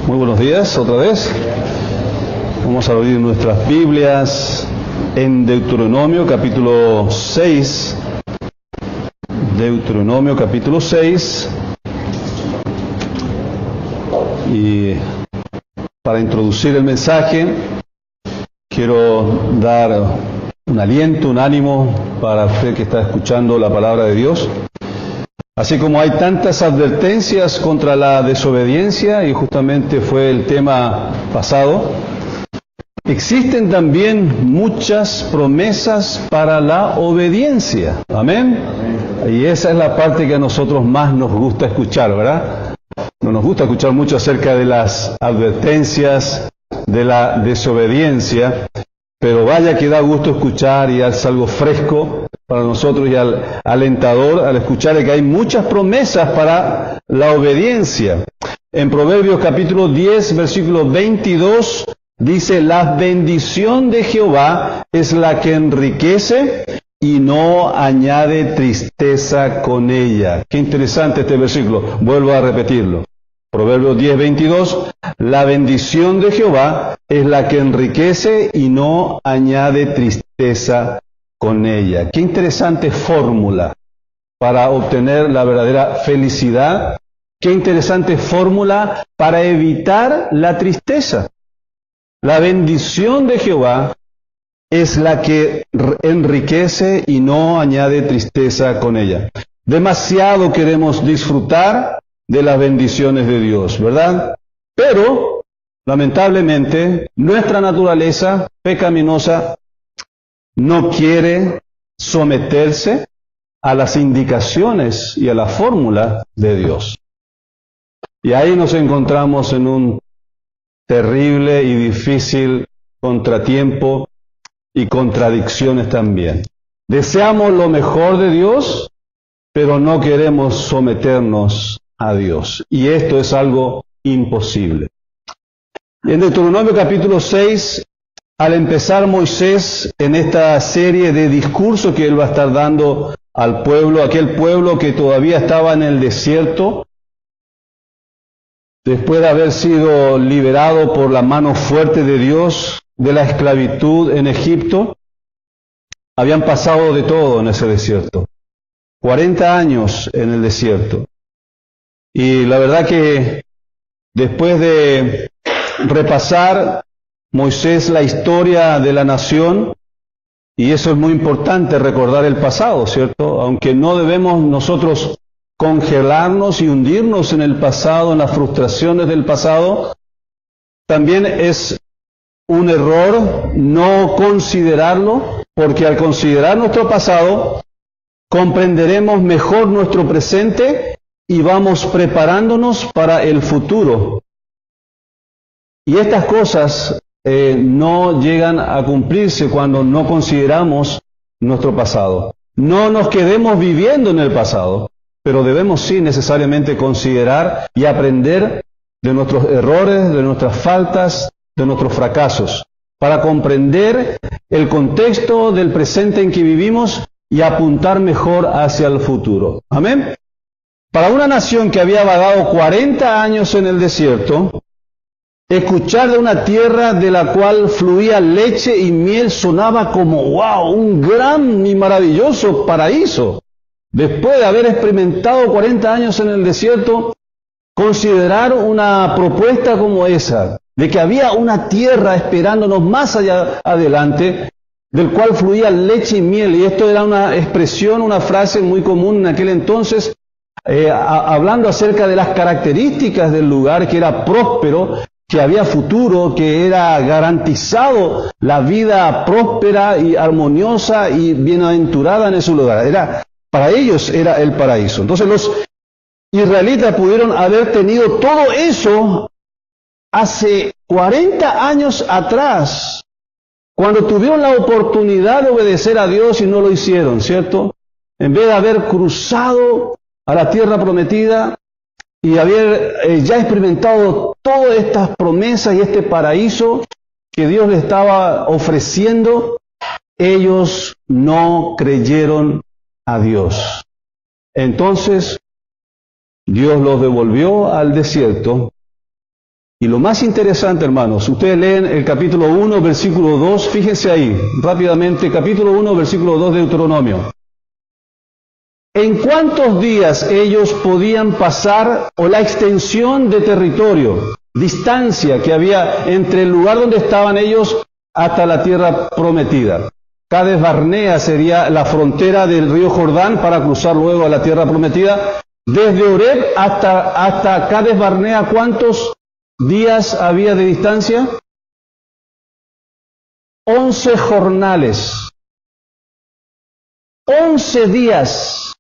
Muy buenos días, otra vez. Vamos a abrir nuestras Biblias en Deuteronomio capítulo 6. Deuteronomio capítulo 6. Y para introducir el mensaje, quiero dar un aliento, un ánimo para usted que está escuchando la palabra de Dios. Así como hay tantas advertencias contra la desobediencia, y justamente fue el tema pasado, existen también muchas promesas para la obediencia. Amén. Y esa es la parte que a nosotros más nos gusta escuchar, ¿verdad? No nos gusta escuchar mucho acerca de las advertencias de la desobediencia, pero vaya que da gusto escuchar y es algo fresco para nosotros y alentador al escuchar de que hay muchas promesas para la obediencia. En Proverbios capítulo 10, versículo 22, dice: la bendición de Jehová es la que enriquece y no añade tristeza con ella. Qué interesante este versículo. Vuelvo a repetirlo. Proverbios 10, 22. La bendición de Jehová es la que enriquece y no añade tristeza con ella. Qué interesante fórmula para obtener la verdadera felicidad. Qué interesante fórmula para evitar la tristeza. La bendición de Jehová es la que enriquece y no añade tristeza con ella. Demasiado queremos disfrutar de las bendiciones de Dios, ¿verdad? Pero, lamentablemente, nuestra naturaleza pecaminosa no quiere someterse a las indicaciones y a la fórmula de Dios. Y ahí nos encontramos en un terrible y difícil contratiempo y contradicciones también. Deseamos lo mejor de Dios, pero no queremos someternos a Dios. Y esto es algo imposible. En Deuteronomio capítulo 6, al empezar Moisés en esta serie de discursos que él va a estar dando al pueblo, aquel pueblo que todavía estaba en el desierto, después de haber sido liberado por la mano fuerte de Dios de la esclavitud en Egipto, habían pasado de todo en ese desierto. 40 años en el desierto. Y la verdad que después de repasar Moisés la historia de la nación, y eso es muy importante recordar el pasado, ¿cierto? Aunque no debemos nosotros congelarnos y hundirnos en el pasado, en las frustraciones del pasado, también es un error no considerarlo, porque al considerar nuestro pasado, comprenderemos mejor nuestro presente y vamos preparándonos para el futuro. Y estas cosas no llegan a cumplirse cuando no consideramos nuestro pasado. No nos quedemos viviendo en el pasado, pero debemos sí necesariamente considerar y aprender de nuestros errores, de nuestras faltas, de nuestros fracasos, para comprender el contexto del presente en que vivimos y apuntar mejor hacia el futuro. Amén. Para una nación que había vagado 40 años en el desierto, escuchar de una tierra de la cual fluía leche y miel sonaba como wow, un gran y maravilloso paraíso. Después de haber experimentado 40 años en el desierto, considerar una propuesta como esa, de que había una tierra esperándonos más allá adelante, del cual fluía leche y miel. Y esto era una expresión, una frase muy común en aquel entonces, hablando acerca de las características del lugar, que era próspero, que había futuro, que era garantizado la vida próspera y armoniosa y bienaventurada en ese lugar. Para ellos era el paraíso. Entonces los israelitas pudieron haber tenido todo eso hace 40 años atrás, cuando tuvieron la oportunidad de obedecer a Dios y no lo hicieron, ¿cierto? En vez de haber cruzado a la tierra prometida y haber ya experimentado todas estas promesas y este paraíso que Dios les estaba ofreciendo, ellos no creyeron a Dios. Entonces, Dios los devolvió al desierto Y lo más interesante, hermanos, ustedes leen el capítulo 1, versículo 2, fíjense ahí, rápidamente, capítulo 1, versículo 2 de Deuteronomio. ¿En cuántos días ellos podían pasar, o la extensión de territorio, distancia que había entre el lugar donde estaban ellos hasta la tierra prometida? Cades Barnea sería la frontera del río Jordán para cruzar luego a la tierra prometida. Desde Oreb hasta Cades Barnea, ¿cuántos días había de distancia? 11 jornales. 11 días.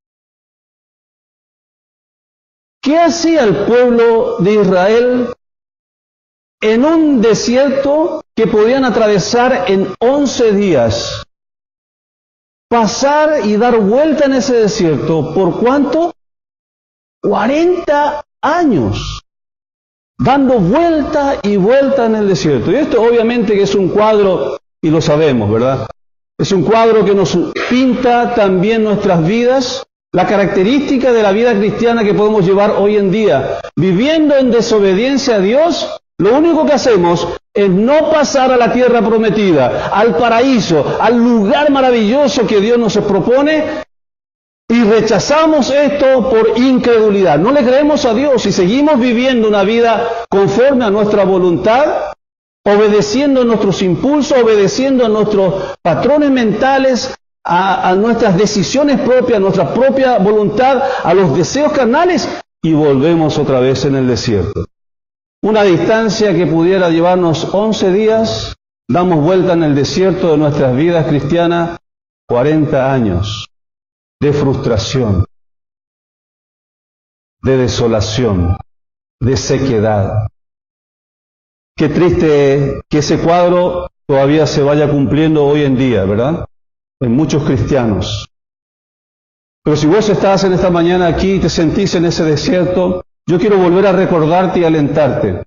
¿Qué hacía el pueblo de Israel en un desierto que podían atravesar en 11 días? Pasar y dar vuelta en ese desierto, ¿por cuánto? 40 años. Dando vuelta y vuelta en el desierto. Y esto obviamente que es un cuadro, y lo sabemos, ¿verdad? Es un cuadro que nos pinta también nuestras vidas, la característica de la vida cristiana que podemos llevar hoy en día. Viviendo en desobediencia a Dios, lo único que hacemos es no pasar a la tierra prometida, al paraíso, al lugar maravilloso que Dios nos propone, y rechazamos esto por incredulidad. No le creemos a Dios y seguimos viviendo una vida conforme a nuestra voluntad, obedeciendo nuestros impulsos, obedeciendo a nuestros patrones mentales, a nuestras decisiones propias, a nuestra propia voluntad, a los deseos carnales, y volvemos otra vez en el desierto. Una distancia que pudiera llevarnos 11 días, damos vuelta en el desierto de nuestras vidas cristianas, 40 años de frustración, de desolación, de sequedad. Qué triste que ese cuadro todavía se vaya cumpliendo hoy en día, ¿verdad? En muchos cristianos. Pero si vos estás en esta mañana aquí y te sentís en ese desierto, yo quiero volver a recordarte y alentarte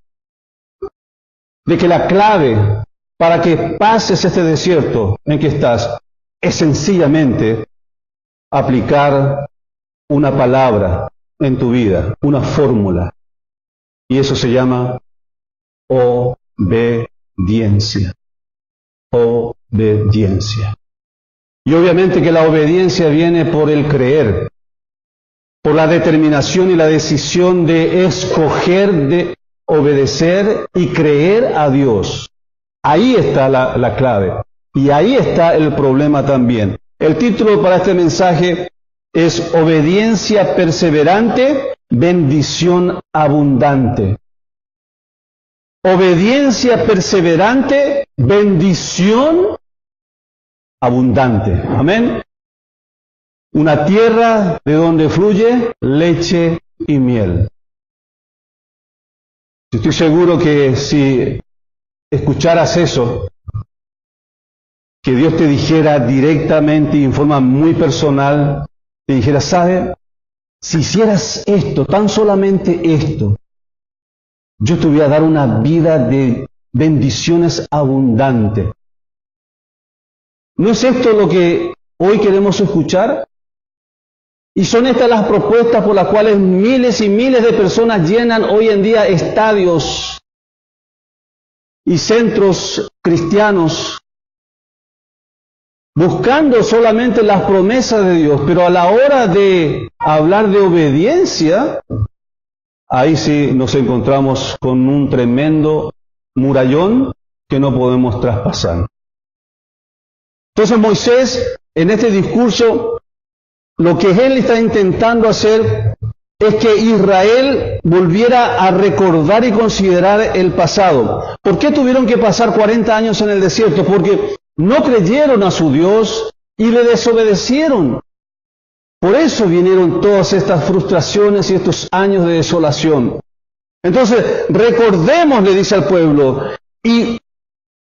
de que la clave para que pases este desierto en que estás es sencillamente aplicar una palabra en tu vida, una fórmula. Y eso se llama obediencia. Obediencia. Y obviamente que la obediencia viene por el creer, por la determinación y la decisión de escoger, de obedecer y creer a Dios. Ahí está la clave. Y ahí está el problema también. El título para este mensaje es Obediencia perseverante, bendición abundante. Obediencia perseverante, bendición abundante. Amén. Una tierra de donde fluye leche y miel. Estoy seguro que si escucharas eso, que Dios te dijera directamente y en forma muy personal, te dijera, ¿sabe? Si hicieras esto, tan solamente esto, yo te voy a dar una vida de bendiciones abundante. ¿No es esto lo que hoy queremos escuchar? Y son estas las propuestas por las cuales miles y miles de personas llenan hoy en día estadios y centros cristianos, buscando solamente las promesas de Dios, pero a la hora de hablar de obediencia, ahí sí nos encontramos con un tremendo murallón que no podemos traspasar. Entonces Moisés, en este discurso, lo que él está intentando hacer es que Israel volviera a recordar y considerar el pasado. ¿Por qué tuvieron que pasar 40 años en el desierto? Porque no creyeron a su Dios y le desobedecieron. Por eso vinieron todas estas frustraciones y estos años de desolación. Entonces, recordemos, le dice al pueblo, y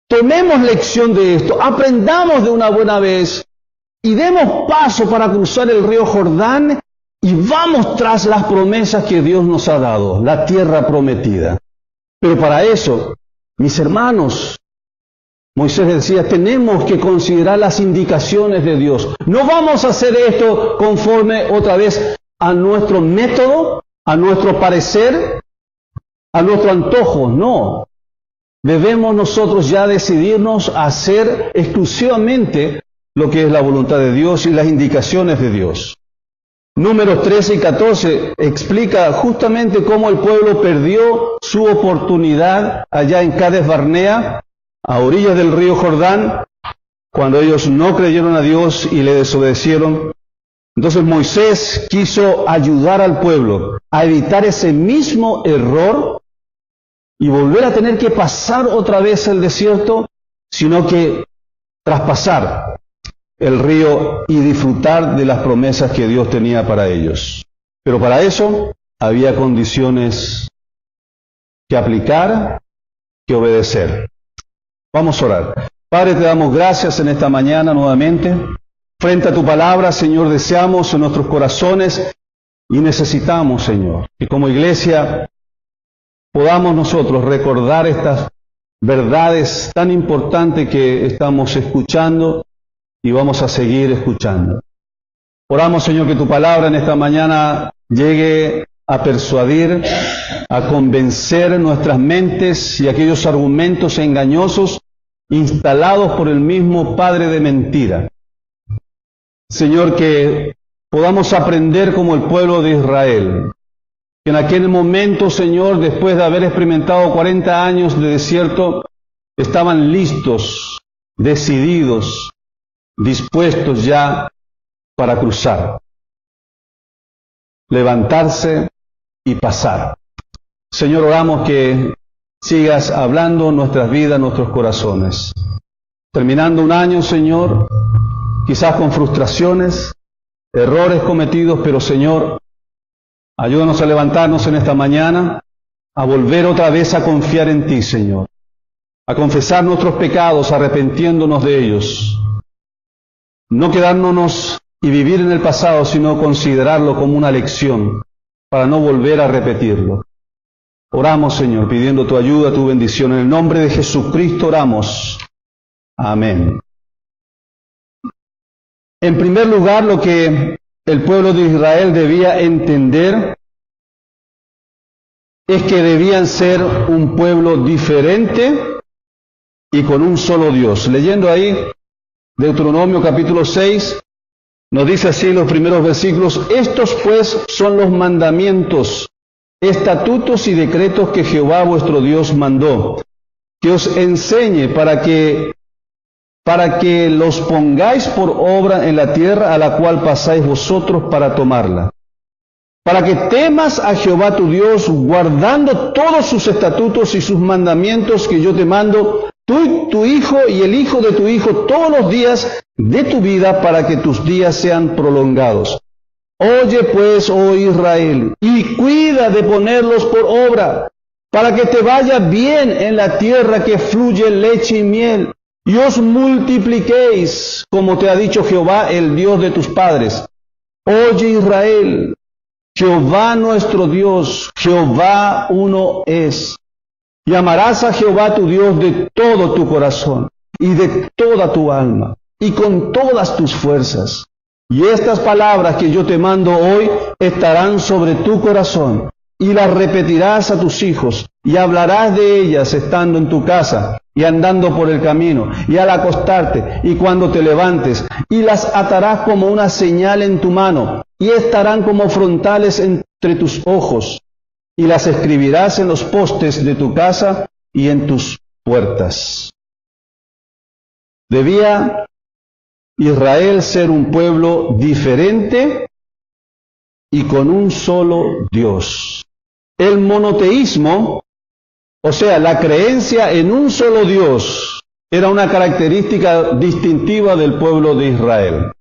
tomemos lección de esto, aprendamos de una buena vez y demos paso para cruzar el río Jordán y vamos tras las promesas que Dios nos ha dado, la tierra prometida. Pero para eso, mis hermanos, Moisés decía, tenemos que considerar las indicaciones de Dios. No vamos a hacer esto conforme otra vez a nuestro método, a nuestro parecer, a nuestro antojo, no. Debemos nosotros ya decidirnos a hacer exclusivamente lo que es la voluntad de Dios y las indicaciones de Dios. Números 13 y 14 explica justamente cómo el pueblo perdió su oportunidad allá en Cades Barnea, a orillas del río Jordán, cuando ellos no creyeron a Dios y le desobedecieron. Entonces Moisés quiso ayudar al pueblo a evitar ese mismo error y volver a tener que pasar otra vez el desierto, sino que traspasar el río y disfrutar de las promesas que Dios tenía para ellos. Pero para eso había condiciones que aplicar, que obedecer. Vamos a orar. Padre, te damos gracias en esta mañana nuevamente. Frente a tu palabra, Señor, deseamos en nuestros corazones y necesitamos, Señor, que como iglesia podamos nosotros recordar estas verdades tan importantes que estamos escuchando y vamos a seguir escuchando. Oramos, Señor, que tu palabra en esta mañana llegue a persuadir, a convencer nuestras mentes y aquellos argumentos engañosos instalados por el mismo padre de mentira. Señor, que podamos aprender como el pueblo de Israel, que en aquel momento, Señor, después de haber experimentado 40 años de desierto, estaban listos, decididos, dispuestos ya para cruzar, levantarse y pasar. Señor, oramos que sigas hablando en nuestras vidas, en nuestros corazones. Terminando un año, Señor, quizás con frustraciones, errores cometidos, pero Señor, ayúdanos a levantarnos en esta mañana, a volver otra vez a confiar en ti, Señor, a confesar nuestros pecados, arrepintiéndonos de ellos. No quedándonos y vivir en el pasado, sino considerarlo como una lección para no volver a repetirlo. Oramos, Señor, pidiendo tu ayuda, tu bendición. En el nombre de Jesucristo oramos. Amén. En primer lugar, lo que el pueblo de Israel debía entender es que debían ser un pueblo diferente y con un solo Dios. Leyendo ahí Deuteronomio capítulo 6, nos dice así los primeros versículos: estos pues son los mandamientos, estatutos y decretos que Jehová vuestro Dios mandó, que os enseñe para que los pongáis por obra en la tierra a la cual pasáis vosotros para tomarla, para que temas a Jehová tu Dios, guardando todos sus estatutos y sus mandamientos que yo te mando, tú, tu hijo y el hijo de tu hijo, todos los días de tu vida, para que tus días sean prolongados. Oye pues, oh Israel, y cuida de ponerlos por obra, para que te vaya bien en la tierra que fluye leche y miel, y os multipliquéis, como te ha dicho Jehová, el Dios de tus padres. Oye Israel, Jehová nuestro Dios, Jehová uno es. Y amarás a Jehová tu Dios de todo tu corazón, y de toda tu alma, y con todas tus fuerzas. Y estas palabras que yo te mando hoy estarán sobre tu corazón, y las repetirás a tus hijos, y hablarás de ellas estando en tu casa, y andando por el camino, y al acostarte, y cuando te levantes, y las atarás como una señal en tu mano, y estarán como frontales entre tus ojos, y las escribirás en los postes de tu casa y en tus puertas. Debía Israel ser un pueblo diferente y con un solo Dios. El monoteísmo, o sea, la creencia en un solo Dios, era una característica distintiva del pueblo de Israel.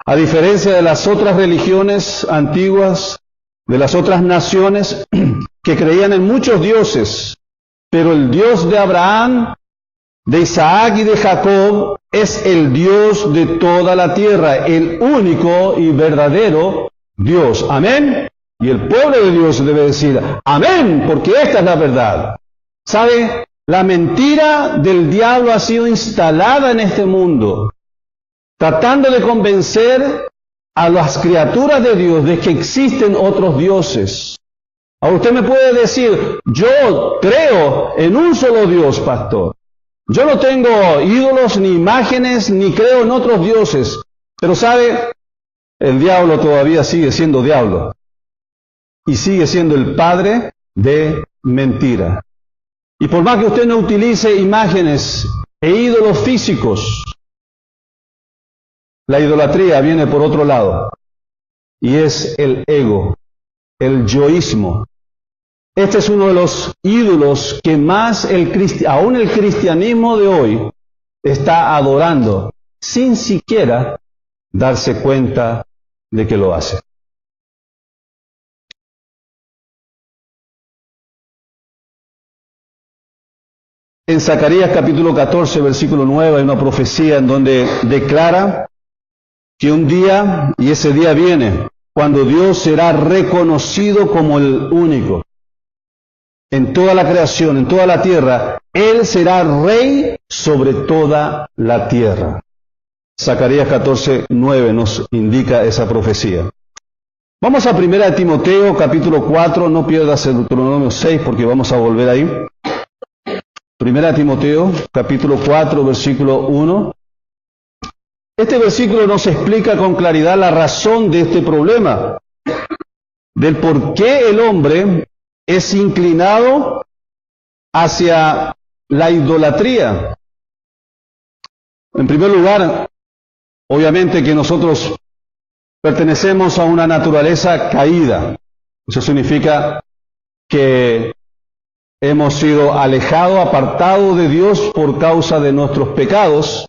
A diferencia de las otras religiones antiguas, de las otras naciones que creían en muchos dioses, pero el Dios de Abraham, de Isaac y de Jacob es el Dios de toda la tierra, el único y verdadero Dios. Amén. Y el pueblo de Dios debe decir amén, porque esta es la verdad. ¿Sabe? La mentira del diablo ha sido instalada en este mundo, tratando de convencer a las criaturas de Dios de que existen otros dioses. Ahora usted me puede decir, yo creo en un solo Dios, pastor. Yo no tengo ídolos, ni imágenes, ni creo en otros dioses. Pero sabe, el diablo todavía sigue siendo diablo. Y sigue siendo el padre de mentira. Y por más que usted no utilice imágenes e ídolos físicos, la idolatría viene por otro lado. Y es el ego, el yoísmo. Este es uno de los ídolos que más aún el cristianismo de hoy está adorando, sin siquiera darse cuenta de que lo hace. En Zacarías capítulo 14, versículo 9, hay una profecía en donde declara que un día, y ese día viene, cuando Dios será reconocido como el único. En toda la creación, en toda la tierra, Él será rey sobre toda la tierra. Zacarías 14, 9 nos indica esa profecía. Vamos a 1 Timoteo capítulo 4, no pierdas el Deuteronomio 6 porque vamos a volver ahí. 1 Timoteo capítulo 4, versículo 1. Este versículo nos explica con claridad la razón de este problema, del por qué el hombre es inclinado hacia la idolatría. En primer lugar, obviamente que nosotros pertenecemos a una naturaleza caída. Eso significa que hemos sido alejados, apartados de Dios por causa de nuestros pecados.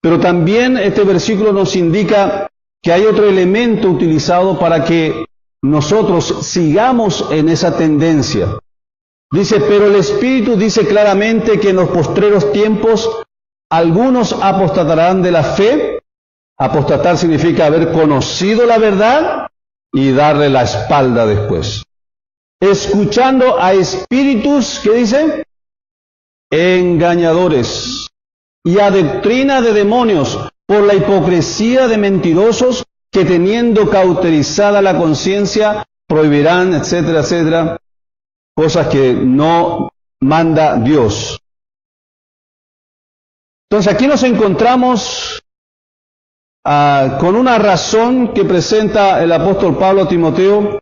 Pero también este versículo nos indica que hay otro elemento utilizado para que nosotros sigamos en esa tendencia. Dice, pero el Espíritu dice claramente que en los postreros tiempos algunos apostatarán de la fe. Apostatar significa haber conocido la verdad y darle la espalda después. Escuchando a espíritus, ¿qué dice? Engañadores. Y a doctrina de demonios, por la hipocresía de mentirosos que teniendo cauterizada la conciencia, prohibirán, etcétera, etcétera, cosas que no manda Dios. Entonces aquí nos encontramos con una razón que presenta el apóstol Pablo a Timoteo,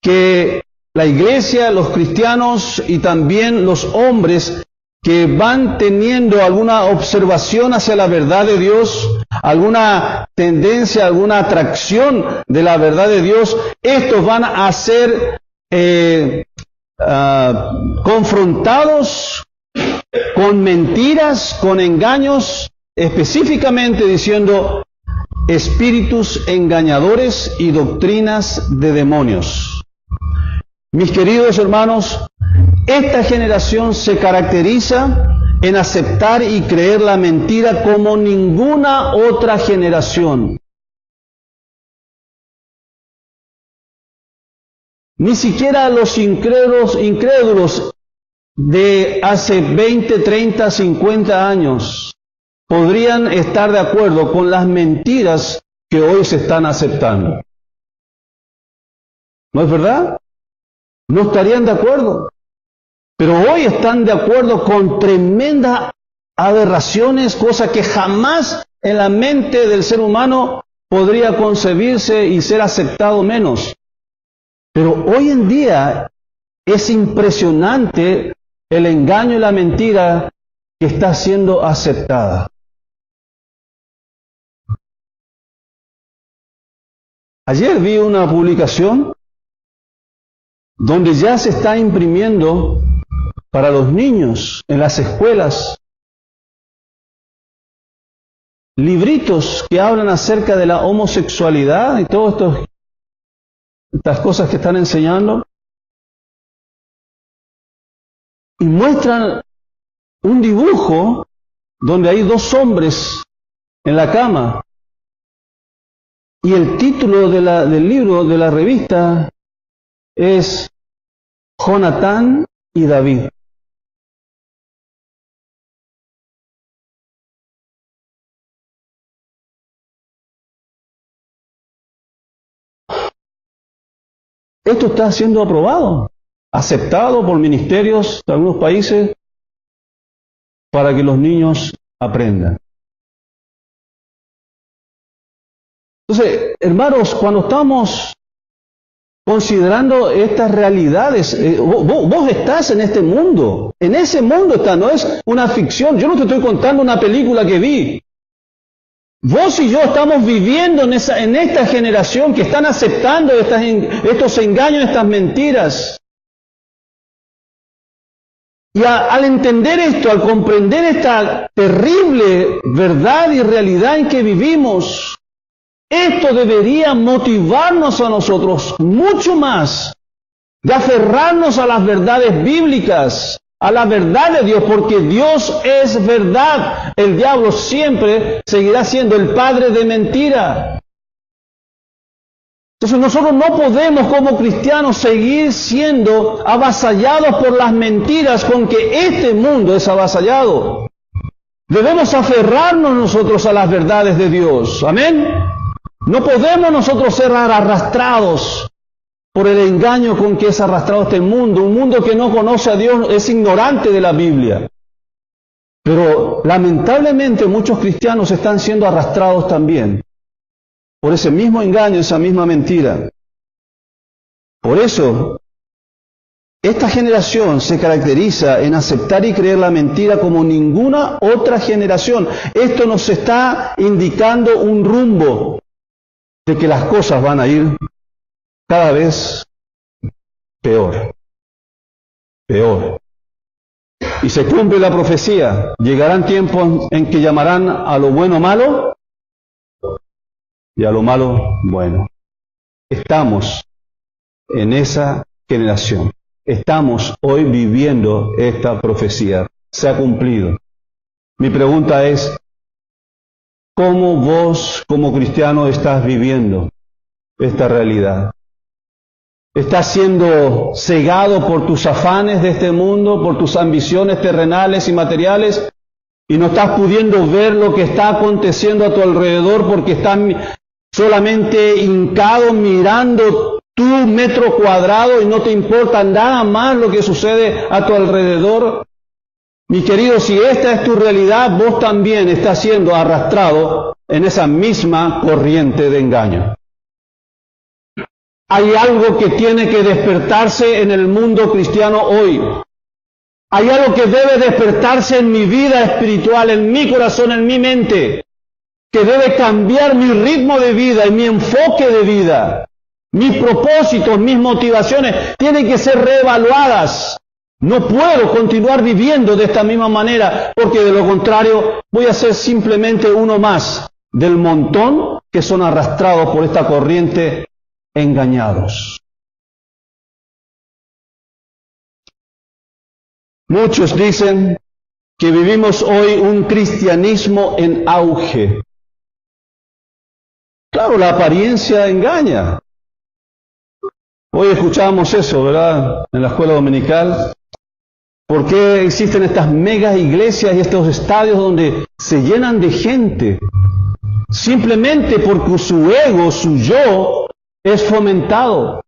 que la iglesia, los cristianos y también los hombres que van teniendo alguna observación hacia la verdad de Dios, alguna tendencia, alguna atracción de la verdad de Dios, estos van a ser confrontados con mentiras, con engaños, específicamente diciendo espíritus engañadores y doctrinas de demonios. Mis queridos hermanos, esta generación se caracteriza en aceptar y creer la mentira como ninguna otra generación. Ni siquiera los incrédulos de hace 20, 30, 50 años podrían estar de acuerdo con las mentiras que hoy se están aceptando. ¿No es verdad? No estarían de acuerdo. Pero hoy están de acuerdo con tremendas aberraciones, cosas que jamás en la mente del ser humano podría concebirse y ser aceptado menos. Pero hoy en día es impresionante el engaño y la mentira que está siendo aceptada. Ayer vi una publicación donde ya se está imprimiendo para los niños en las escuelas libritos que hablan acerca de la homosexualidad y todas estas cosas que están enseñando, y muestran un dibujo donde hay dos hombres en la cama, y el título del libro, de la revista, es Jonatán y David. esto está siendo aprobado, aceptado por ministerios de algunos países para que los niños aprendan. Entonces, hermanos, cuando estamos considerando estas realidades, vos estás en este mundo, en ese mundo está, no es una ficción. Yo no te estoy contando una película que vi. Vos y yo estamos viviendo en esta generación que están aceptando estos engaños, estas mentiras. Y al entender esto, al comprender esta terrible verdad y realidad en que vivimos, esto debería motivarnos a nosotros mucho más de aferrarnos a las verdades bíblicas, a la verdad de Dios, porque Dios es verdad. El diablo siempre seguirá siendo el padre de mentira. Entonces nosotros no podemos como cristianos seguir siendo avasallados por las mentiras con que este mundo es avasallado. Debemos aferrarnos nosotros a las verdades de Dios. Amén. No podemos nosotros ser arrastrados por el engaño con que es arrastrado este mundo. Un mundo que no conoce a Dios, es ignorante de la Biblia. Pero lamentablemente muchos cristianos están siendo arrastrados también por ese mismo engaño, esa misma mentira. Por eso, esta generación se caracteriza en aceptar y creer la mentira como ninguna otra generación. Esto nos está indicando un rumbo de que las cosas van a ir cada vez peor. Y se cumple la profecía. Llegarán tiempos en que llamarán a lo bueno malo y a lo malo bueno. Estamos en esa generación. Estamos hoy viviendo esta profecía. Se ha cumplido. Mi pregunta es, ¿cómo vos como cristiano estás viviendo esta realidad? ¿Estás siendo cegado por tus afanes de este mundo, por tus ambiciones terrenales y materiales, y no estás pudiendo ver lo que está aconteciendo a tu alrededor porque estás solamente hincado mirando tu metro cuadrado y no te importa nada más lo que sucede a tu alrededor? Mi querido, si esta es tu realidad, vos también estás siendo arrastrado en esa misma corriente de engaño. Hay algo que tiene que despertarse en el mundo cristiano hoy. Hay algo que debe despertarse en mi vida espiritual, en mi corazón, en mi mente, que debe cambiar mi ritmo de vida y mi enfoque de vida. Mis propósitos, mis motivaciones tienen que ser reevaluadas. No puedo continuar viviendo de esta misma manera, porque de lo contrario voy a ser simplemente uno más del montón que son arrastrados por esta corriente engañados. Muchos dicen que vivimos hoy un cristianismo en auge. Claro, la apariencia engaña. Hoy escuchábamos eso, ¿verdad? En la escuela dominical. ¿Por qué existen estas megas iglesias y estos estadios donde se llenan de gente? Simplemente porque su ego, su yo, es fomentado.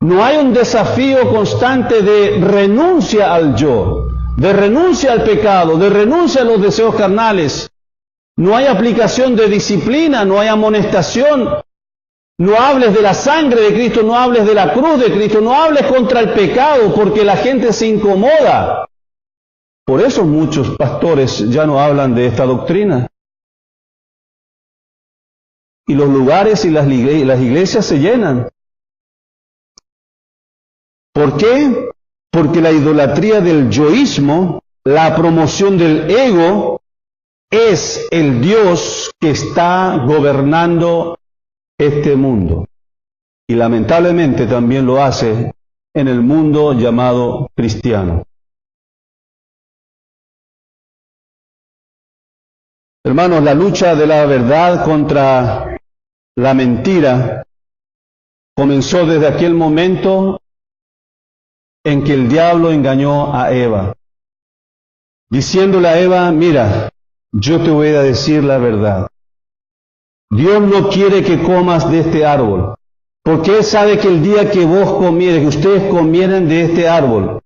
No hay un desafío constante de renuncia al yo, de renuncia al pecado, de renuncia a los deseos carnales. No hay aplicación de disciplina, no hay amonestación. No hables de la sangre de Cristo, no hables de la cruz de Cristo, no hables contra el pecado porque la gente se incomoda. Por eso muchos pastores ya no hablan de esta doctrina. Y los lugares y las iglesias se llenan. ¿Por qué? Porque la idolatría del yoísmo, la promoción del ego, es el Dios que está gobernando este mundo. Y lamentablemente también lo hace en el mundo llamado cristiano. Hermanos, la lucha de la verdad contra la mentira comenzó desde aquel momento en que el diablo engañó a Eva, diciéndole a Eva, mira, yo te voy a decir la verdad. Dios no quiere que comas de este árbol. Porque Él sabe que el día que vos comieres, que ustedes comieran de este árbol,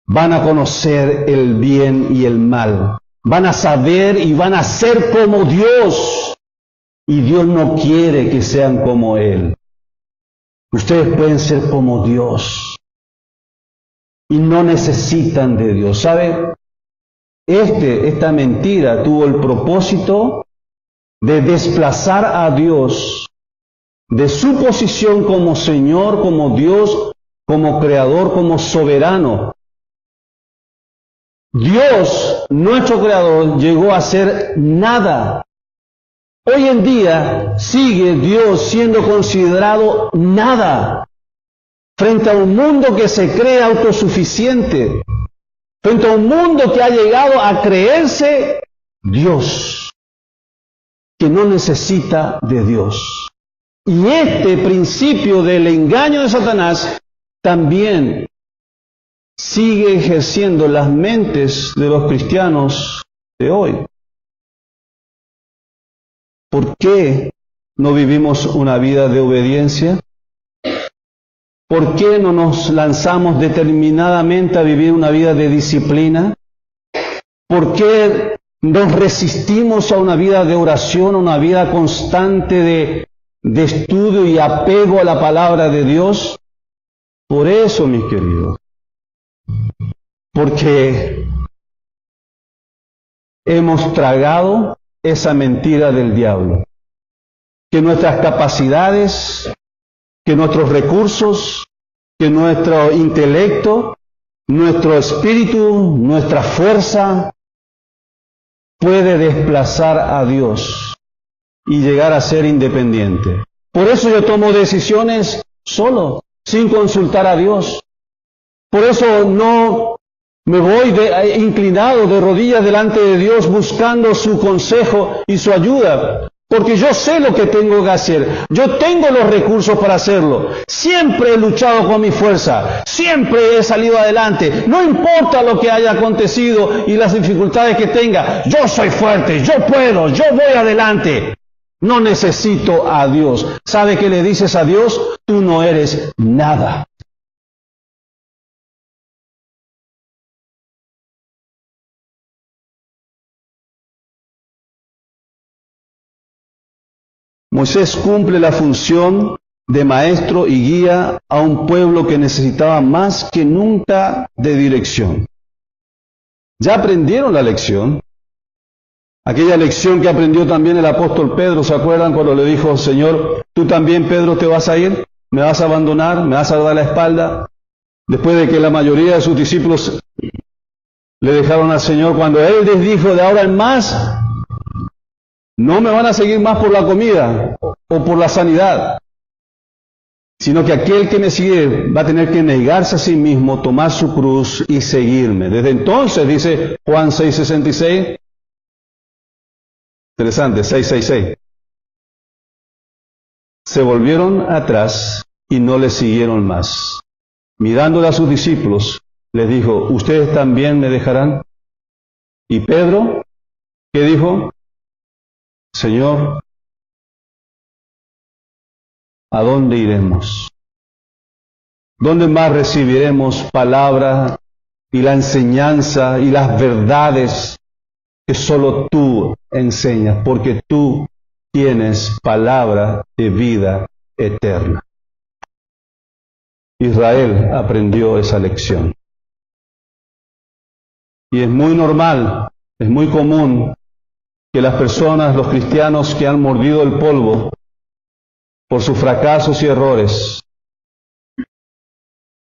van a conocer el bien y el mal. Van a saber y van a ser como Dios. Y Dios no quiere que sean como Él. Ustedes pueden ser como Dios. Y no necesitan de Dios. ¿Sabe? Esta mentira tuvo el propósito de desplazar a Dios de su posición como Señor, como Dios, como Creador, como soberano. Dios, nuestro Creador, llegó a ser nada. Hoy en día sigue Dios siendo considerado nada frente a un mundo que se cree autosuficiente, frente a un mundo que ha llegado a creerse Dios, que no necesita de Dios. Y este principio del engaño de Satanás también sigue ejerciendo las mentes de los cristianos de hoy. ¿Por qué no vivimos una vida de obediencia? ¿Por qué no nos lanzamos determinadamente a vivir una vida de disciplina? ¿Por qué nos resistimos a una vida de oración, a una vida constante de estudio y apego a la palabra de Dios? Por eso, mis queridos, porque hemos tragado esa mentira del diablo, que nuestras capacidades, que nuestros recursos, que nuestro intelecto, nuestro espíritu, nuestra fuerza puede desplazar a Dios y llegar a ser independiente. Por eso yo tomo decisiones solo, sin consultar a Dios. Por eso no me voy inclinado de rodillas delante de Dios buscando su consejo y su ayuda. Porque yo sé lo que tengo que hacer. Yo tengo los recursos para hacerlo. Siempre he luchado con mi fuerza. Siempre he salido adelante. No importa lo que haya acontecido y las dificultades que tenga. Yo soy fuerte. Yo puedo. Yo voy adelante. No necesito a Dios. ¿Sabe qué le dices a Dios? Tú no eres nada. Moisés cumple la función de maestro y guía a un pueblo que necesitaba más que nunca de dirección. Ya aprendieron la lección. Aquella lección que aprendió también el apóstol Pedro, ¿se acuerdan cuando le dijo, Señor, tú también, Pedro, te vas a ir? ¿Me vas a abandonar? ¿Me vas a dar la espalda? Después de que la mayoría de sus discípulos le dejaron al Señor, cuando Él les dijo, de ahora en más, no me van a seguir más por la comida o por la sanidad, sino que aquel que me sigue va a tener que negarse a sí mismo, tomar su cruz y seguirme. Desde entonces, dice Juan 6:66, interesante, 6:66, se volvieron atrás y no le siguieron más. Mirándole a sus discípulos, les dijo, ¿ustedes también me dejarán? Y Pedro, ¿qué dijo? Señor, ¿a dónde iremos? ¿Dónde más recibiremos palabra y la enseñanza y las verdades que solo tú enseñas? Porque tú tienes palabra de vida eterna. Israel aprendió esa lección. Y es muy normal, es muy común que las personas, los cristianos que han mordido el polvo por sus fracasos y errores,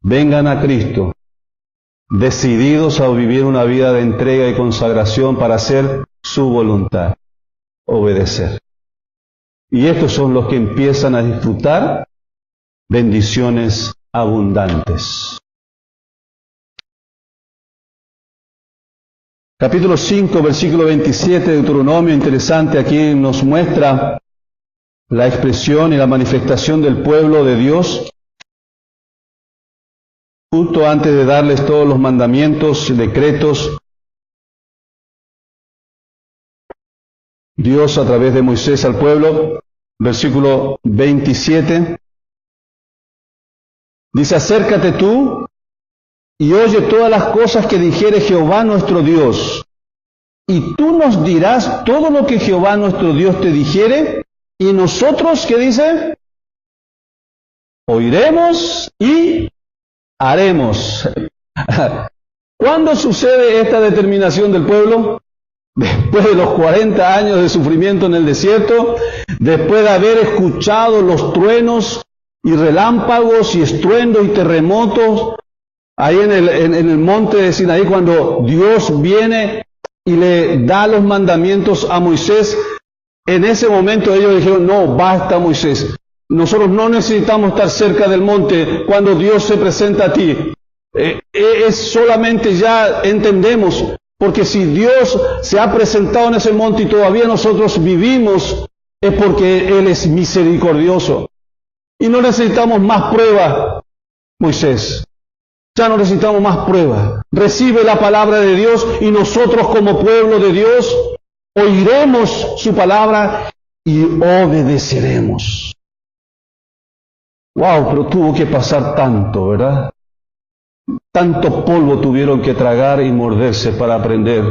vengan a Cristo decididos a vivir una vida de entrega y consagración para hacer su voluntad, obedecer. Y estos son los que empiezan a disfrutar bendiciones abundantes. Capítulo 5, versículo 27 de Deuteronomio, interesante, aquí nos muestra la expresión y la manifestación del pueblo de Dios, justo antes de darles todos los mandamientos y decretos. Dios a través de Moisés al pueblo, versículo 27, Dice, acércate tú y oye todas las cosas que dijere Jehová nuestro Dios. Y tú nos dirás todo lo que Jehová nuestro Dios te dijere, y nosotros, ¿qué dice? Oiremos y haremos. ¿Cuándo sucede esta determinación del pueblo? Después de los 40 años de sufrimiento en el desierto, después de haber escuchado los truenos y relámpagos y estruendos y terremotos, ahí en el monte de Sinaí, cuando Dios viene y le da los mandamientos a Moisés, en ese momento ellos dijeron, no, basta Moisés, nosotros no necesitamos estar cerca del monte cuando Dios se presenta a ti. Es solamente ya entendemos, porque si Dios se ha presentado en ese monte y todavía nosotros vivimos, es porque Él es misericordioso. Y no necesitamos más pruebas, Moisés. Ya no necesitamos más pruebas. Recibe la palabra de Dios y nosotros como pueblo de Dios oiremos su palabra y obedeceremos. Wow, pero tuvo que pasar tanto, ¿verdad? Tanto polvo tuvieron que tragar y morderse para aprender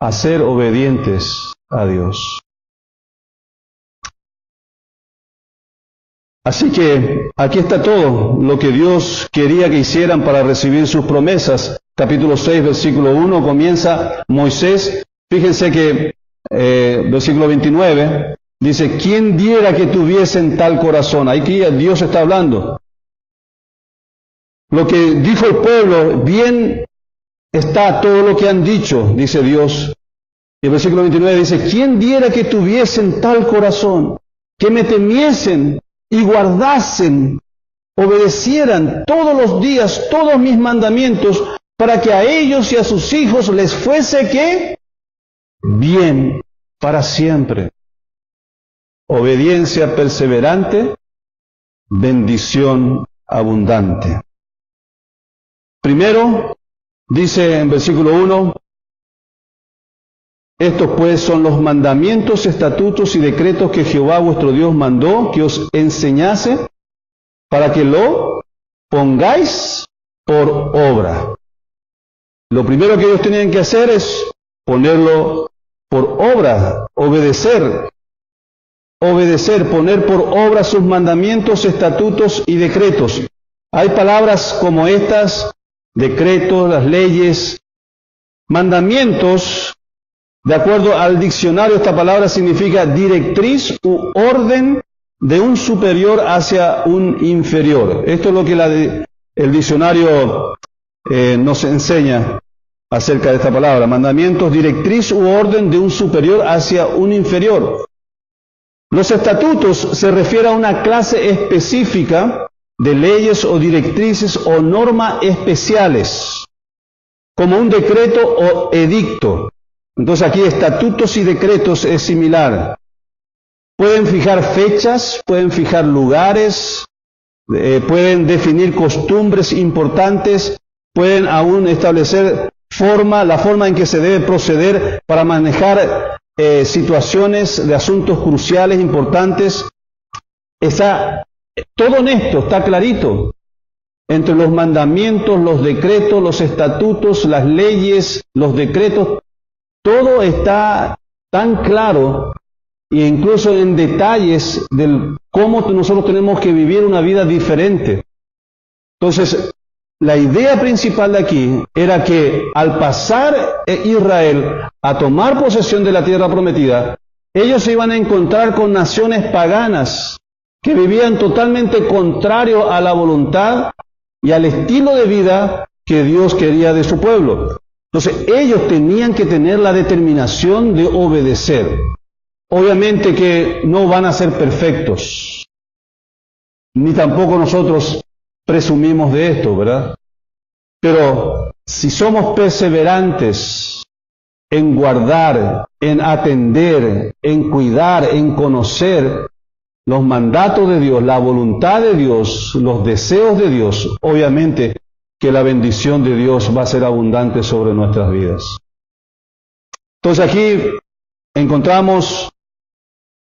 a ser obedientes a Dios. Así que aquí está todo lo que Dios quería que hicieran para recibir sus promesas. Capítulo 6, versículo 1, comienza Moisés. Fíjense que versículo 29 dice, ¿quién diera que tuviesen tal corazón? Aquí Dios está hablando. Lo que dijo el pueblo, bien está todo lo que han dicho, dice Dios. Y el versículo 29 dice, ¿quién diera que tuviesen tal corazón? Que me temiesen y guardasen, obedecieran todos los días todos mis mandamientos, para que a ellos y a sus hijos les fuese ¿qué? Bien para siempre. Obediencia perseverante, bendición abundante. Primero, dice en versículo 1, estos pues son los mandamientos, estatutos y decretos que Jehová vuestro Dios mandó que os enseñase para que lo pongáis por obra. Lo primero que ellos tenían que hacer es ponerlo por obra, obedecer, poner por obra sus mandamientos, estatutos y decretos. Hay palabras como estas, decretos, las leyes, mandamientos. De acuerdo al diccionario, esta palabra significa directriz u orden de un superior hacia un inferior. Esto es lo que el diccionario nos enseña acerca de esta palabra. Mandamientos, directriz u orden de un superior hacia un inferior. Los estatutos se refieren a una clase específica de leyes o directrices o normas especiales, como un decreto o edicto. Entonces aquí estatutos y decretos es similar. Pueden fijar fechas, pueden fijar lugares, pueden definir costumbres importantes, pueden aún establecer la forma en que se debe proceder para manejar situaciones de asuntos cruciales, importantes. Todo en esto está clarito. Entre los mandamientos, los decretos, los estatutos, las leyes, los decretos, todo está tan claro, e incluso en detalles de cómo nosotros tenemos que vivir una vida diferente. Entonces, la idea principal de aquí era que al pasar Israel a tomar posesión de la tierra prometida, ellos se iban a encontrar con naciones paganas que vivían totalmente contrario a la voluntad y al estilo de vida que Dios quería de su pueblo. Entonces ellos tenían que tener la determinación de obedecer. Obviamente que no van a ser perfectos, ni tampoco nosotros presumimos de esto, ¿verdad? Pero si somos perseverantes en guardar, en atender, en cuidar, en conocer los mandatos de Dios, la voluntad de Dios, los deseos de Dios, obviamente que la bendición de Dios va a ser abundante sobre nuestras vidas. Entonces aquí encontramos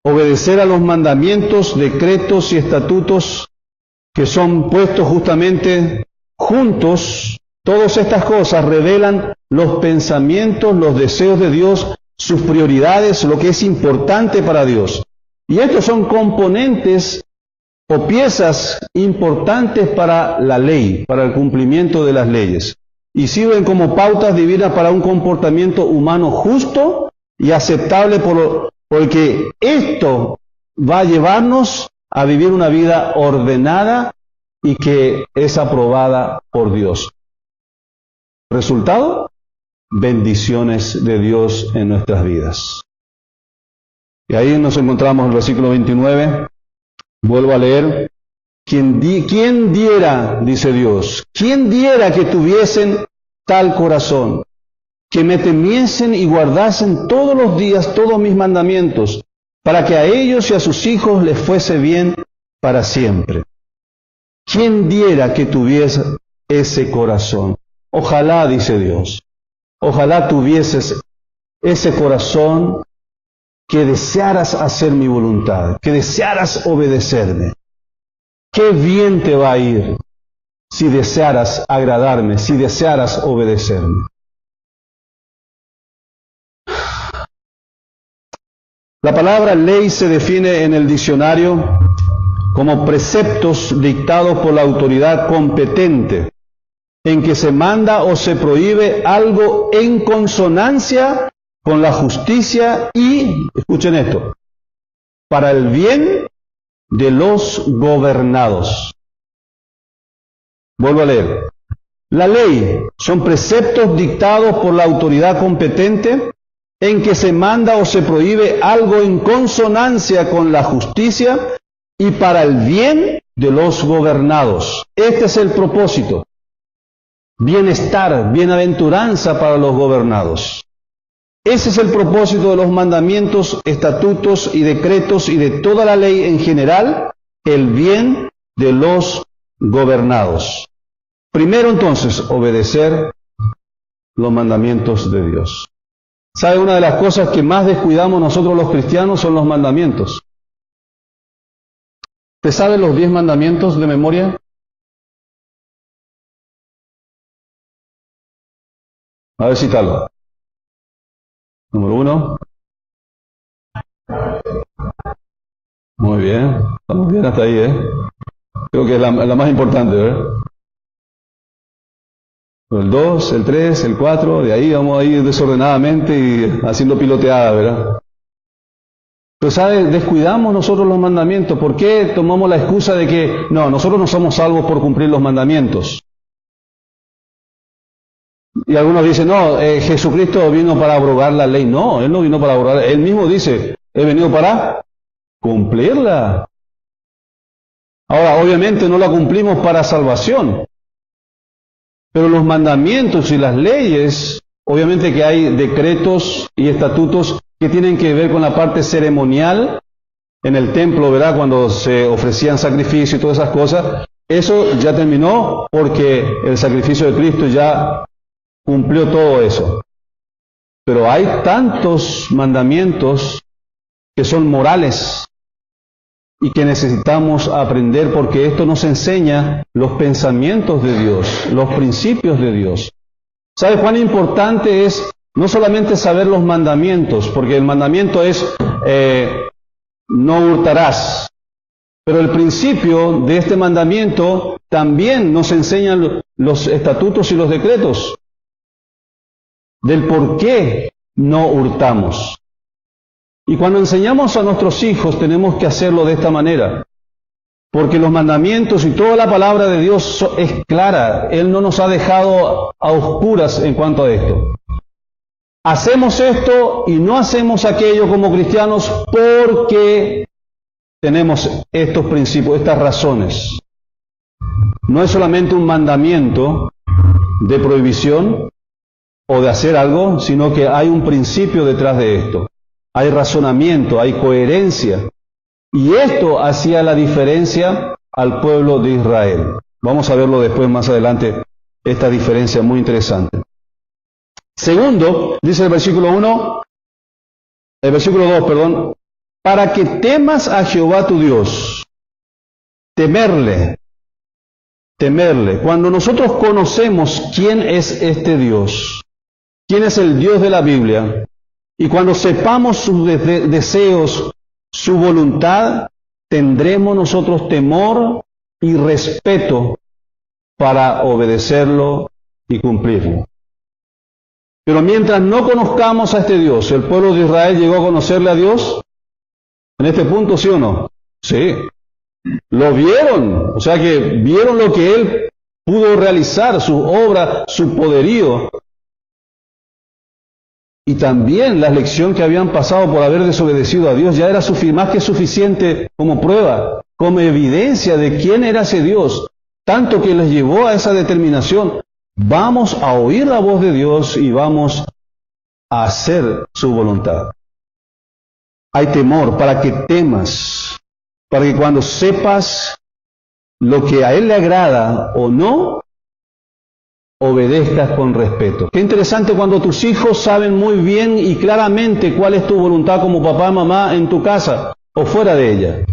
obedecer a los mandamientos, decretos y estatutos que son puestos justamente juntos, todas estas cosas revelan los pensamientos, los deseos de Dios, sus prioridades, lo que es importante para Dios. Y estos son componentes o piezas importantes para la ley, para el cumplimiento de las leyes. Y sirven como pautas divinas para un comportamiento humano justo y aceptable, porque esto va a llevarnos a vivir una vida ordenada y que es aprobada por Dios. ¿Resultado? Bendiciones de Dios en nuestras vidas. Y ahí nos encontramos en el versículo 29. Vuelvo a leer. ¿Quién diera, dice Dios, quién diera que tuviesen tal corazón, que me temiesen y guardasen todos los días todos mis mandamientos, para que a ellos y a sus hijos les fuese bien para siempre? ¿Quién diera que tuviese ese corazón? Ojalá, dice Dios, ojalá tuvieses ese corazón, que desearas hacer mi voluntad, que desearas obedecerme. Qué bien te va a ir si desearas agradarme, si desearas obedecerme. La palabra ley se define en el diccionario como preceptos dictados por la autoridad competente, en que se manda o se prohíbe algo en consonancia con la justicia y, escuchen esto, para el bien de los gobernados. Vuelvo a leer. La ley son preceptos dictados por la autoridad competente en que se manda o se prohíbe algo en consonancia con la justicia y para el bien de los gobernados. Este es el propósito. Bienestar, bienaventuranza para los gobernados. Ese es el propósito de los mandamientos, estatutos y decretos y de toda la ley en general, el bien de los gobernados. Primero entonces, obedecer los mandamientos de Dios. ¿Sabe? Una de las cosas que más descuidamos nosotros los cristianos son los mandamientos. ¿Usted sabe los 10 mandamientos de memoria? A ver, cítalo. Número 1. Muy bien. Estamos bien hasta ahí, ¿eh? Creo que es la más importante, ¿verdad? El 2, el 3, el 4, de ahí vamos a ir desordenadamente y haciendo piloteada, ¿verdad? Pero, ¿sabe? Descuidamos nosotros los mandamientos. ¿Por qué tomamos la excusa de que no, nosotros no somos salvos por cumplir los mandamientos? Y algunos dicen, no, Jesucristo vino para abrogar la ley. No, Él no vino para abrogar. Él mismo dice, he venido para cumplirla. Ahora, obviamente no la cumplimos para salvación. Pero los mandamientos y las leyes, obviamente que hay decretos y estatutos que tienen que ver con la parte ceremonial en el templo, ¿verdad? Cuando se ofrecían sacrificios y todas esas cosas. Eso ya terminó porque el sacrificio de Cristo ya cumplió todo eso. Pero hay tantos mandamientos que son morales y que necesitamos aprender porque esto nos enseña los pensamientos de Dios, los principios de Dios. ¿Sabe cuán importante es no solamente saber los mandamientos? Porque el mandamiento es no hurtarás. Pero el principio de este mandamiento también nos enseñan los estatutos y los decretos del por qué no hurtamos. Y cuando enseñamos a nuestros hijos tenemos que hacerlo de esta manera, porque los mandamientos y toda la palabra de Dios es clara. Él no nos ha dejado a oscuras en cuanto a esto. Hacemos esto y no hacemos aquello como cristianos porque tenemos estos principios, estas razones. No es solamente un mandamiento de prohibición o de hacer algo, sino que hay un principio detrás de esto. Hay razonamiento, hay coherencia. Y esto hacía la diferencia al pueblo de Israel. Vamos a verlo después, más adelante, esta diferencia muy interesante. Segundo, dice el versículo 2, para que temas a Jehová tu Dios. Temerle temerle. Cuando nosotros conocemos quién es este Dios, quién es el Dios de la Biblia, y cuando sepamos sus deseos, su voluntad, tendremos nosotros temor y respeto para obedecerlo y cumplirlo. Pero mientras no conozcamos a este Dios, ¿el pueblo de Israel llegó a conocerle a Dios? En este punto, ¿sí o no? Sí. Lo vieron, o sea que vieron lo que Él pudo realizar, su obra, su poderío. Y también la lección que habían pasado por haber desobedecido a Dios ya era más que suficiente como prueba, como evidencia de quién era ese Dios, tanto que les llevó a esa determinación. Vamos a oír la voz de Dios y vamos a hacer su voluntad. Hay temor para que temas, para que cuando sepas lo que a Él le agrada o no, obedezcas con respeto. Qué interesante cuando tus hijos saben muy bien y claramente cuál es tu voluntad como papá, mamá en tu casa o fuera de ella.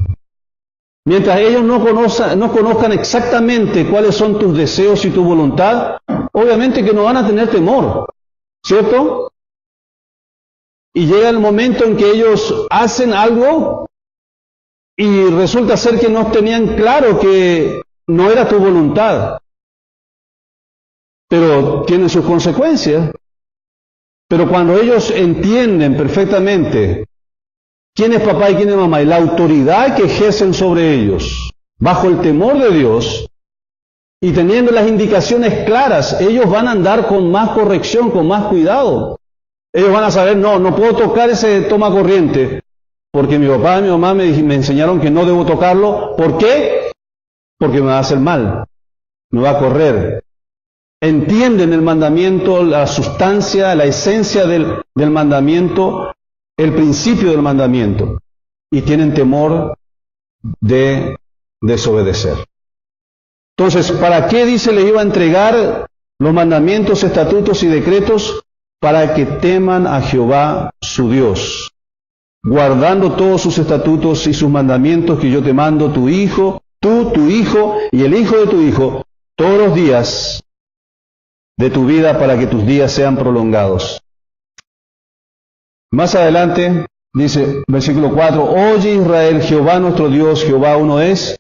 Mientras ellos no conozcan exactamente cuáles son tus deseos y tu voluntad, obviamente que no van a tener temor, ¿cierto? Y llega el momento en que ellos hacen algo y resulta ser que no tenían claro que no era tu voluntad. Pero tienen sus consecuencias. Pero cuando ellos entienden perfectamente quién es papá y quién es mamá y la autoridad que ejercen sobre ellos, bajo el temor de Dios y teniendo las indicaciones claras, ellos van a andar con más corrección, con más cuidado. Ellos van a saber, no puedo tocar ese toma corriente, porque mi papá y mi mamá me enseñaron que no debo tocarlo. ¿Por qué? Porque me va a hacer mal, me va a correr. Entienden el mandamiento, la sustancia, la esencia del mandamiento, el principio del mandamiento, y tienen temor de desobedecer. Entonces, ¿para qué dice le iba a entregar los mandamientos, estatutos y decretos? Para que teman a Jehová su Dios, guardando todos sus estatutos y sus mandamientos que yo te mando, tu hijo, tu hijo y el hijo de tu hijo, todos los días de tu vida, para que tus días sean prolongados. Más adelante dice, versículo 4, oye Israel, Jehová nuestro Dios, Jehová uno es,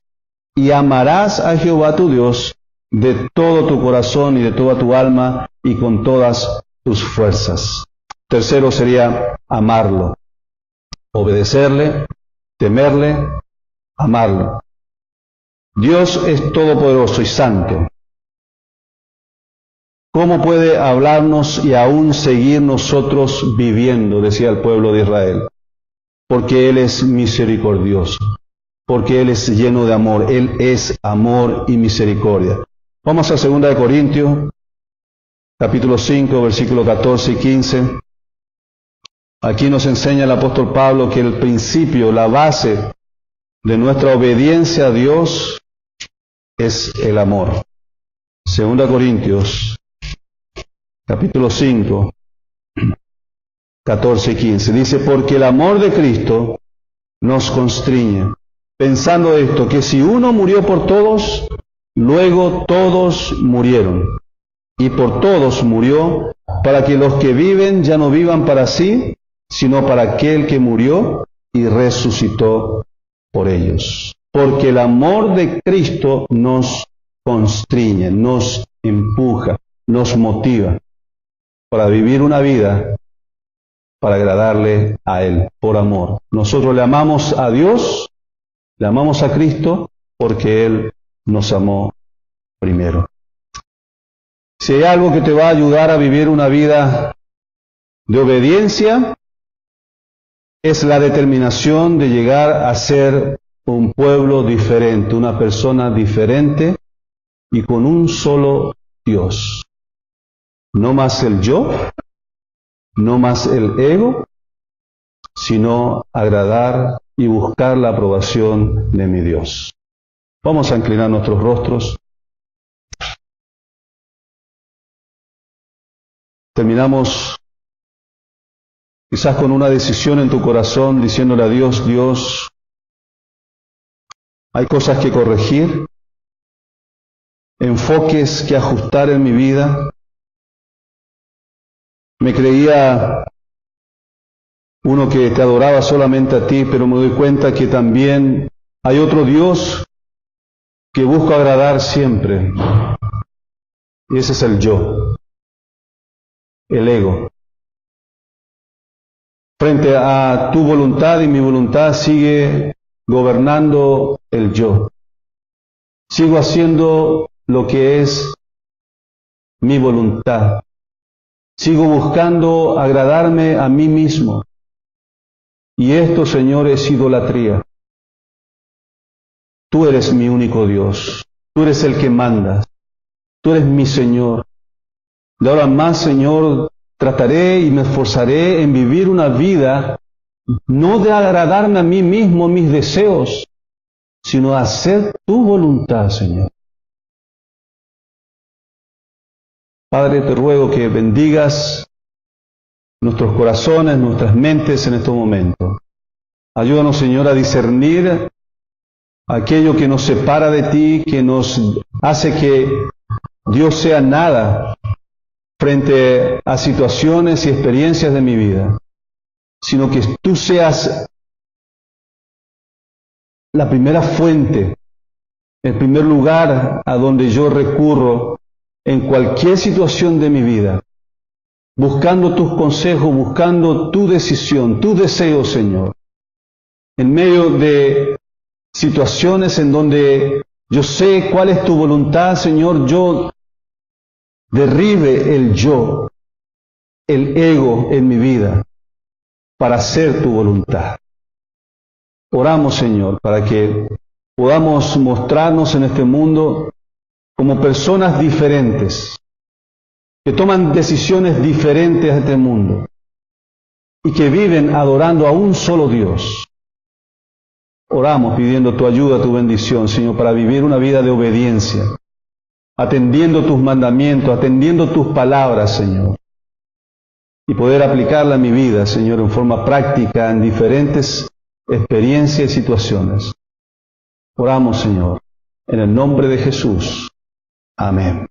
y amarás a Jehová tu Dios de todo tu corazón y de toda tu alma y con todas tus fuerzas. Tercero sería amarlo, obedecerle, temerle, amarlo. Dios es todopoderoso y santo. ¿Cómo puede hablarnos y aún seguir nosotros viviendo? Decía el pueblo de Israel. Porque Él es misericordioso, porque Él es lleno de amor, Él es amor y misericordia. Vamos a 2 Corintios, capítulo 5, versículos 14 y 15. Aquí nos enseña el apóstol Pablo que el principio, la base de nuestra obediencia a Dios es el amor. 2 Corintios, capítulo 5, 14 y 15. Dice, porque el amor de Cristo nos constriñe, pensando esto, que si uno murió por todos, luego todos murieron. Y por todos murió, para que los que viven ya no vivan para sí, sino para aquel que murió y resucitó por ellos. Porque el amor de Cristo nos constriñe, nos empuja, nos motiva para vivir una vida para agradarle a Él, por amor. Nosotros le amamos a Dios, le amamos a Cristo, porque Él nos amó primero. Si hay algo que te va a ayudar a vivir una vida de obediencia, es la determinación de llegar a ser un pueblo diferente, una persona diferente y con un solo Dios. No más el yo, no más el ego, sino agradar y buscar la aprobación de mi Dios. Vamos a inclinar nuestros rostros. Terminamos quizás con una decisión en tu corazón diciéndole a Dios, Dios, hay cosas que corregir, enfoques que ajustar en mi vida. Me creía uno que te adoraba solamente a ti, pero me doy cuenta que también hay otro Dios que busco agradar siempre. Y ese es el yo, el ego. Frente a tu voluntad y mi voluntad sigue gobernando el yo. Sigo haciendo lo que es mi voluntad. Sigo buscando agradarme a mí mismo. Y esto, Señor, es idolatría. Tú eres mi único Dios. Tú eres el que mandas. Tú eres mi Señor. De ahora más, Señor, trataré y me esforzaré en vivir una vida no de agradarme a mí mismo, mis deseos, sino hacer tu voluntad, Señor. Padre, te ruego que bendigas nuestros corazones, nuestras mentes en estos momentos. Ayúdanos, Señor, a discernir aquello que nos separa de ti, que nos hace que Dios sea nada frente a situaciones y experiencias de mi vida, sino que tú seas la primera fuente, el primer lugar a donde yo recurro en cualquier situación de mi vida, buscando tus consejos, buscando tu decisión, tu deseo, Señor. En medio de situaciones en donde yo sé cuál es tu voluntad, Señor, yo derribe el yo, el ego en mi vida para hacer tu voluntad. Oramos, Señor, para que podamos mostrarnos en este mundo como personas diferentes, que toman decisiones diferentes a este mundo y que viven adorando a un solo Dios. Oramos pidiendo tu ayuda, tu bendición, Señor, para vivir una vida de obediencia, atendiendo tus mandamientos, atendiendo tus palabras, Señor, y poder aplicarla a mi vida, Señor, en forma práctica, en diferentes experiencias y situaciones. Oramos, Señor, en el nombre de Jesús. Amén.